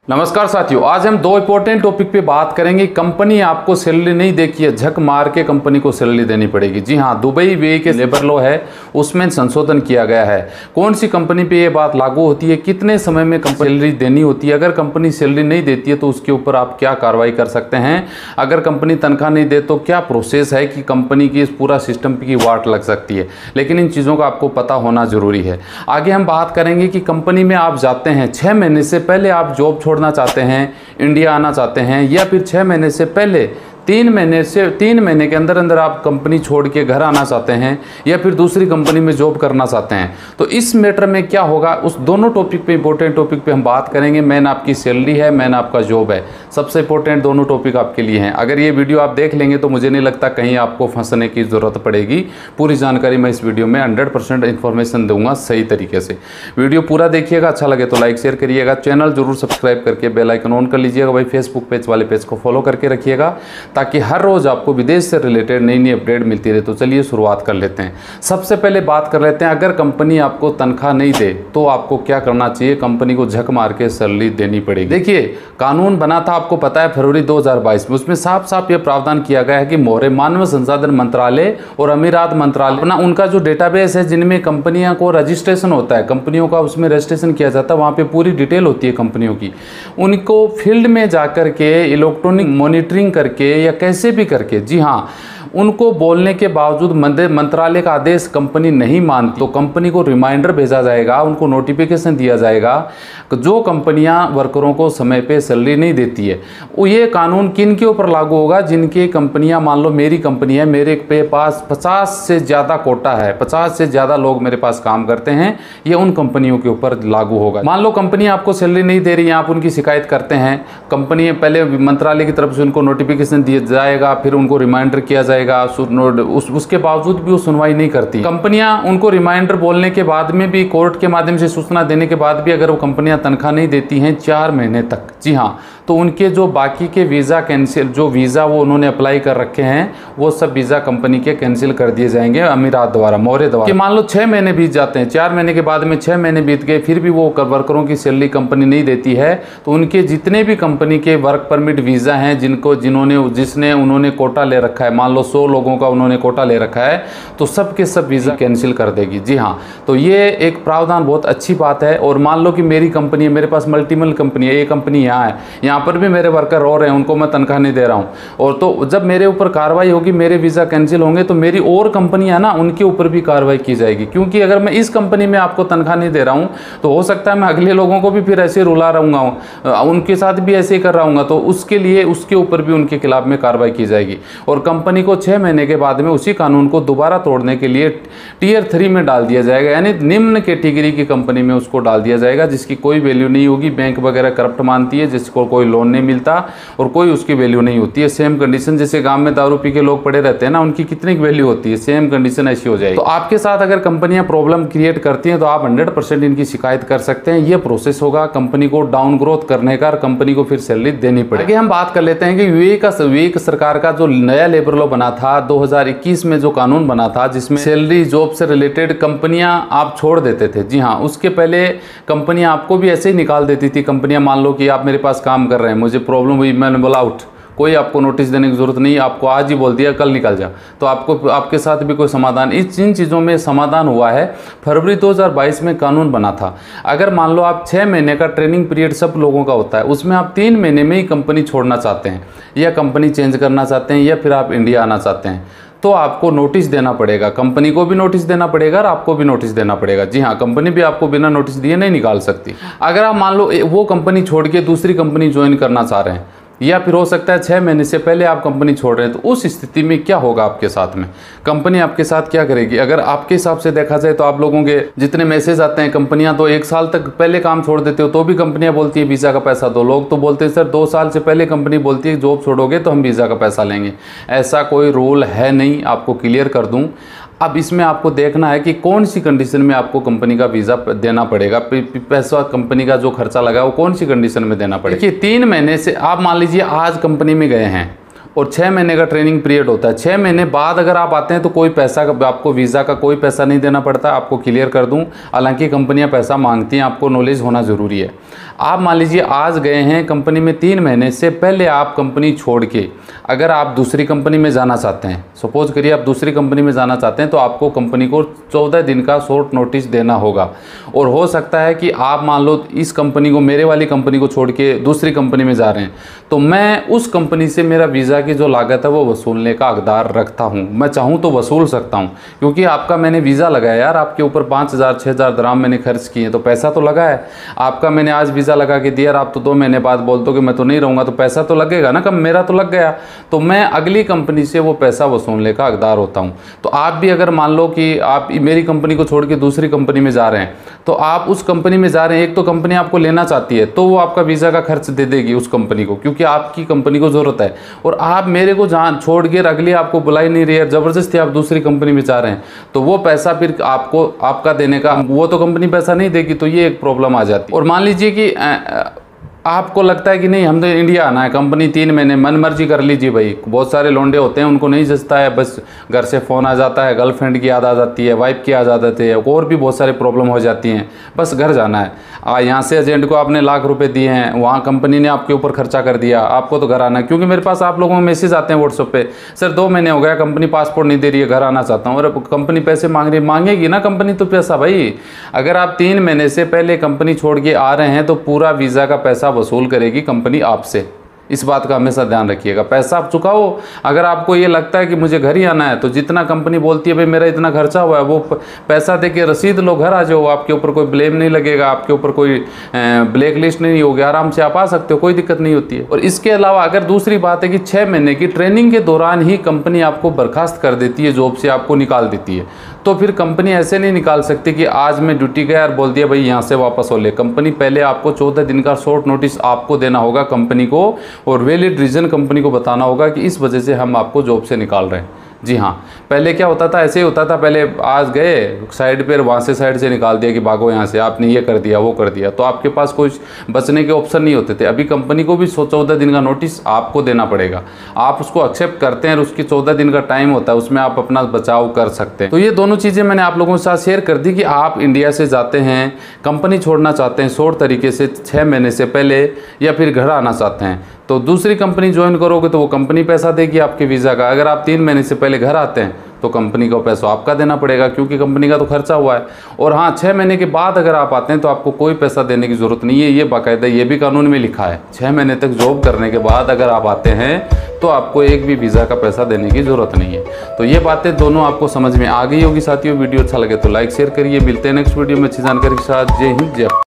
नमस्कार साथियों, आज हम दो इंपॉर्टेंट टॉपिक पे बात करेंगे। कंपनी आपको सैलरी नहीं देखी है, झक मार के कंपनी को सैलरी देनी पड़ेगी। जी हाँ, दुबई वे के लेबर लॉ है, उसमें संशोधन किया गया है। कौन सी कंपनी पे ये बात लागू होती है, कितने समय में सैलरी देनी होती है, अगर कंपनी सैलरी नहीं देती है तो उसके ऊपर आप क्या कार्रवाई कर सकते हैं, अगर कंपनी तनख्वाह नहीं दे तो क्या प्रोसेस है कि कंपनी की इस पूरा सिस्टम की वाट लग सकती है। लेकिन इन चीज़ों का आपको पता होना जरूरी है। आगे हम बात करेंगे कि कंपनी में आप जाते हैं, 6 महीने से पहले आप जॉब छोड़ना चाहते हैं, इंडिया आना चाहते हैं, या फिर 6 महीने से पहले 3 महीने के अंदर अंदर आप कंपनी छोड़ के घर आना चाहते हैं, या फिर दूसरी कंपनी में जॉब करना चाहते हैं। तो इस मैटर में क्या होगा, उस दोनों टॉपिक पे, इंपॉर्टेंट टॉपिक पे हम बात करेंगे। मैन आपकी सैलरी है, मैन आपका जॉब है, सबसे इंपॉर्टेंट दोनों टॉपिक आपके लिए हैं। अगर ये वीडियो आप देख लेंगे तो मुझे नहीं लगता कहीं आपको फंसने की ज़रूरत पड़ेगी। पूरी जानकारी मैं इस वीडियो में 100% इन्फॉर्मेशन दूंगा सही तरीके से। वीडियो पूरा देखिएगा, अच्छा लगे तो लाइक शेयर करिएगा, चैनल जरूर सब्सक्राइब करके बेल आइकन ऑन कर लीजिएगा। भाई फेसबुक पेज वाले पेज को फॉलो करके रखिएगा ताकि हर रोज़ आपको विदेश से रिलेटेड नई नई अपडेट मिलती रहे। तो चलिए शुरुआत कर लेते हैं। सबसे पहले बात कर लेते हैं, अगर कंपनी आपको तनख्वाह नहीं दे तो आपको क्या करना चाहिए। कंपनी को झक मार के सैलरी देनी पड़ेगी। देखिए, कानून बना था, आपको पता है, फरवरी 2022 में। उसमें साफ साफ ये प्रावधान किया गया है कि मोहरे मानव संसाधन मंत्रालय और अमीरात मंत्रालय अपना उनका जो डेटाबेस है, जिनमें कंपनियों को रजिस्ट्रेशन होता है, कंपनियों का उसमें रजिस्ट्रेशन किया जाता है, वहाँ पे पूरी डिटेल होती है कंपनियों की। उनको फील्ड में जाकर के इलेक्ट्रॉनिक मॉनिटरिंग करके या कैसे भी करके, जी हाँ, उनको बोलने के बावजूद मंत्रालय का आदेश कंपनी नहीं मानती तो कंपनी को रिमाइंडर भेजा जाएगा, उनको नोटिफिकेशन दिया जाएगा। जो कंपनियां वर्करों को समय पे सैलरी नहीं देती है, वो ये कानून किन के ऊपर लागू होगा, जिनकी कंपनियां, मान लो मेरी कंपनी है, मेरे पे पास 50 से ज़्यादा कोटा है, 50 से ज़्यादा लोग मेरे पास काम करते हैं, ये उन कंपनियों के ऊपर लागू होगा। मान लो कंपनी आपको सैलरी नहीं दे रही है, आप उनकी शिकायत करते हैं, कंपनी पहले मंत्रालय की तरफ से उनको नोटिफिकेशन दिया जाएगा, फिर उनको रिमाइंडर किया जाएगा, उसके बावजूद भी वो सुनवाई नहीं करती। कंपनियां उनको रिमाइंडर बोलने के बाद में भी, कोर्ट के माध्यम से सूचना देने के बाद भी अगर वो कंपनियां तनख्वाह नहीं देती हैं 4 महीने तक, जी हाँ, तो उनके जो बाकी के वीज़ा कैंसिल, जो वीज़ा वो उन्होंने अप्लाई कर रखे हैं, वो सब वीज़ा कंपनी के कैंसिल कर दिए जाएंगे अमीरात द्वारा, मोहरे द्वारा। कि मान लो 6 महीने बीत जाते हैं, 4 महीने के बाद में 6 महीने बीत गए, फिर भी वो वर्करों की सैलरी कंपनी नहीं देती है, तो उनके जितने भी कंपनी के वर्क परमिट वीज़ा हैं, जिसने उन्होंने कोटा ले रखा है, मान लो 100 लोगों का उन्होंने कोटा ले रखा है, तो सब के सब वीज़ा कैंसिल कर देगी। जी हाँ, तो ये एक प्रावधान बहुत अच्छी बात है। और मान लो कि मेरी कंपनी है, मेरे पास मल्टीपल कंपनी है, ये कंपनी यहाँ है, यहाँ पर भी मेरे वर्कर रो रहे हैं, उनको मैं तनख्वाह नहीं दे रहा हूँ, और तो जब मेरे ऊपर कार्रवाई होगी, मेरे वीज़ा कैंसिल होंगे, तो मेरी और कंपनियाँ ना, उनके ऊपर भी कार्रवाई की जाएगी। क्योंकि अगर मैं इस कंपनी में आपको तनख्वाह नहीं दे रहा हूँ तो हो सकता है मैं अगले लोगों को भी फिर ऐसे रुला रहूँगा, उनके साथ भी ऐसे ही कर रहा हूँगा, तो उसके लिए उसके ऊपर भी उनके खिलाफ में कार्रवाई की जाएगी। और कंपनी को 6 महीने के बाद में उसी कानून को दोबारा तोड़ने के लिए टियर 3 में डाल दिया जाएगा, यानी निम्न कैटेगरी की कंपनी में उसको डाल दिया जाएगा, जिसकी कोई वैल्यू नहीं होगी, बैंक वगैरह करप्ट मानती है, जिसको कोई लोन नहीं मिलता और कोई उसकी वैल्यू नहीं होती है। सेम कंडीशन, जैसे गांव में दारू पी के लोग पड़े रहते हैं ना, उनकी कितनी वैल्यू होती है, सेम कंडीशन ऐसी हो जाएगी। तो आपके साथ अगर कंपनियां प्रॉब्लम क्रिएट करती हैं तो आप 100% इनकी शिकायत कर सकते हैं। ये प्रोसेस होगा कंपनी को डाउन ग्रोथ करने का, कंपनी को फिर सैलरी देनी पड़ेगी। आगे हम बात कर लेते हैं कि यूएई सरकार का जो नया लेबर लॉ बना था 2021 में, जो कानून बना था, जिसमें सैलरी जॉब से रिलेटेड कंपनियां आप छोड़ देते थे। जी हाँ, उसके पहले कंपनियां आपको भी ऐसे ही निकाल देती थी। कंपनियां, मान लो कि आप मेरे पास काम कर रहे हैं, मुझे प्रॉब्लम हुई, मैंने बोला आउट, कोई आपको नोटिस देने की जरूरत नहीं, आपको आज ही बोल दिया कल निकल जा, तो आपको, आपके साथ भी कोई समाधान, इन चीज़ों में समाधान हुआ है। फरवरी 2022 में कानून बना था। अगर मान लो आप 6 महीने का ट्रेनिंग पीरियड सब लोगों का होता है, उसमें आप 3 महीने में ही कंपनी छोड़ना चाहते हैं, या कंपनी चेंज करना चाहते हैं, या फिर आप इंडिया आना चाहते हैं, तो आपको नोटिस देना पड़ेगा। कंपनी को भी नोटिस देना पड़ेगा और आपको भी नोटिस देना पड़ेगा। जी हाँ, कंपनी भी आपको बिना नोटिस दिए नहीं निकाल सकती। अगर आप मान लो वो कंपनी छोड़ के दूसरी कंपनी ज्वाइन करना चाह रहे हैं, या फिर हो सकता है 6 महीने से पहले आप कंपनी छोड़ रहे हैं, तो उस स्थिति में क्या होगा आपके साथ में, कंपनी आपके साथ क्या करेगी। अगर आपके हिसाब से देखा जाए तो आप लोगों के जितने मैसेज आते हैं, कंपनियां तो 1 साल तक पहले काम छोड़ देते हो तो भी कंपनियां बोलती है वीज़ा का पैसा दो। लोग तो बोलते हैं सर 2 साल से पहले कंपनी बोलती है जॉब छोड़ोगे तो हम वीज़ा का पैसा लेंगे। ऐसा कोई रूल है नहीं, आपको क्लियर कर दूँ। अब इसमें आपको देखना है कि कौन सी कंडीशन में आपको कंपनी का वीज़ा देना पड़ेगा, पैसा कंपनी का जो खर्चा लगा वो कौन सी कंडीशन में देना पड़ेगा। देखिए, 3 महीने से आप मान लीजिए आज कंपनी में गए हैं और 6 महीने का ट्रेनिंग पीरियड होता है। 6 महीने बाद अगर आप आते हैं तो कोई पैसा, आपको वीज़ा का कोई पैसा नहीं देना पड़ता, आपको क्लियर कर दूं। हालांकि कंपनियां पैसा मांगती हैं, आपको नॉलेज होना ज़रूरी है। आप मान लीजिए आज गए हैं कंपनी में 3 महीने से पहले आप कंपनी छोड़ के अगर आप दूसरी कंपनी में जाना चाहते हैं, सपोज करिए आप दूसरी कंपनी में जाना चाहते हैं, तो आपको कंपनी को 14 दिन का शॉर्ट नोटिस देना होगा। और हो सकता है कि आप मान लो इस कंपनी को, मेरे वाली कंपनी को छोड़ के दूसरी कंपनी में जा रहे हैं, तो मैं उस कंपनी से मेरा वीज़ा की जो लागत है वो वसूलने का हकदार रखता हूँ। मैं चाहूँ तो वसूल सकता हूँ, क्योंकि आपका मैंने वीज़ा लगाया यार, आपके ऊपर 5,000-6,000 दराम मैंने खर्च किए, तो पैसा तो लगा है। आपका मैंने आज वीज़ा लगा के दिया, आप तो 2 महीने बाद बोल दो कि मैं तो नहीं रहूँगा, तो पैसा तो लगेगा ना, कब मेरा तो लग गया, तो मैं अगली कंपनी से वो पैसा वसूलने का हकदार होता हूँ। तो आप भी अगर मान लो कि आप मेरी कंपनी को छोड़ के दूसरी कंपनी में जा रहे हैं, तो आप उस कंपनी में जा रहे हैं, एक तो कंपनी आपको लेना चाहती है, तो वो आपका वीज़ा का खर्च दे देगी उस कंपनी को, क्योंकि आपकी कंपनी को ज़रूरत है। और आप मेरे को जान छोड़ के अगली आपको बुला ही नहीं रही है, ज़बरदस्ती आप दूसरी कंपनी में जा रहे हैं, तो वो पैसा फिर आपको आपका देने का, वो तो कंपनी पैसा नहीं देगी, तो ये एक प्रॉब्लम आ जाती है। और मान लीजिए कि आपको लगता है कि नहीं हम तो इंडिया आना है, कंपनी 3 महीने मन मर्जी कर लीजिए भाई। बहुत सारे लौंडे होते हैं, उनको नहीं जचता है, बस घर से फ़ोन आ जाता है, गर्लफ्रेंड की याद आ जाती है, वाइफ की याद आ जाती है, और भी बहुत सारे प्रॉब्लम हो जाती हैं, बस घर जाना है। यहाँ से एजेंट को आपने लाख रुपए दिए हैं, वहाँ कंपनी ने आपके ऊपर खर्चा कर दिया, आपको तो घर आना है। क्योंकि मेरे पास आप लोगों में मैसेज आते हैं व्हाट्सएप पे, सर 2 महीने हो गया कंपनी पासपोर्ट नहीं दे रही है, घर आना चाहता हूँ। और कंपनी पैसे मांग रही है, मांगेगी ना कंपनी तो पैसा भाई। अगर आप 3 महीने से पहले कंपनी छोड़ के आ रहे हैं, तो पूरा वीज़ा का पैसा वसूल करेगी कंपनी आपसे। इस बात का हमेशा ध्यान रखिएगा। पैसा आप चुकाओ। अगर आपको ये लगता है कि मुझे घर ही आना है, तो जितना कंपनी बोलती है भाई मेरा इतना खर्चा हुआ है, वो पैसा दे के रसीद लो, घर आ जाओ, आपके ऊपर कोई ब्लेम नहीं लगेगा, आपके ऊपर कोई ब्लैक लिस्ट नहीं होगी, आराम से आप आ सकते हो, कोई दिक्कत नहीं होती है। और इसके अलावा अगर दूसरी बात है कि 6 महीने की ट्रेनिंग के दौरान ही कंपनी आपको बर्खास्त कर देती है, जॉब से आपको निकाल देती है, तो फिर कंपनी ऐसे नहीं निकाल सकती कि आज मैं ड्यूटी गया और बोल दिया भाई यहाँ से वापस हो ले। कंपनी पहले आपको 14 दिन का शॉर्ट नोटिस आपको देना होगा कंपनी को, और वैलिड रीज़न कंपनी को बताना होगा कि इस वजह से हम आपको जॉब से निकाल रहे हैं। जी हाँ, पहले क्या होता था, ऐसे ही होता था, पहले आज गए साइड पर, वहाँ से साइड से निकाल दिया कि भागो यहाँ से, आपने ये कर दिया वो कर दिया, तो आपके पास कोई बचने के ऑप्शन नहीं होते थे। अभी कंपनी को भी 14 दिन का नोटिस आपको देना पड़ेगा। आप उसको एक्सेप्ट करते हैं और उसकी 14 दिन का टाइम होता है, उसमें आप अपना बचाव कर सकते हैं। तो ये दोनों चीज़ें मैंने आप लोगों के साथ शेयर कर दी कि आप इंडिया से जाते हैं, कंपनी छोड़ना चाहते हैं शॉर्ट तरीके से 6 महीने से पहले, या फिर घर आना चाहते हैं, तो दूसरी कंपनी ज्वाइन करोगे तो वो कंपनी पैसा देगी आपके वीज़ा का। अगर आप 3 महीने से पहले घर आते हैं तो कंपनी का पैसा आपका देना पड़ेगा, क्योंकि कंपनी का तो खर्चा हुआ है। और हाँ, 6 महीने के बाद अगर आप आते हैं तो आपको कोई पैसा देने की ज़रूरत नहीं है, ये बाकायदा ये भी कानून में लिखा है। 6 महीने तक जॉब करने के बाद अगर आप आते हैं तो आपको एक भी वीज़ा का पैसा देने की ज़रूरत नहीं है। तो ये बातें दोनों आपको समझ में आ गई होगी साथियों। वीडियो अच्छा लगे तो लाइक शेयर करिए। मिलते हैं नेक्स्ट वीडियो में अच्छी जानकारी के साथ। जय हिंद, जय भारत।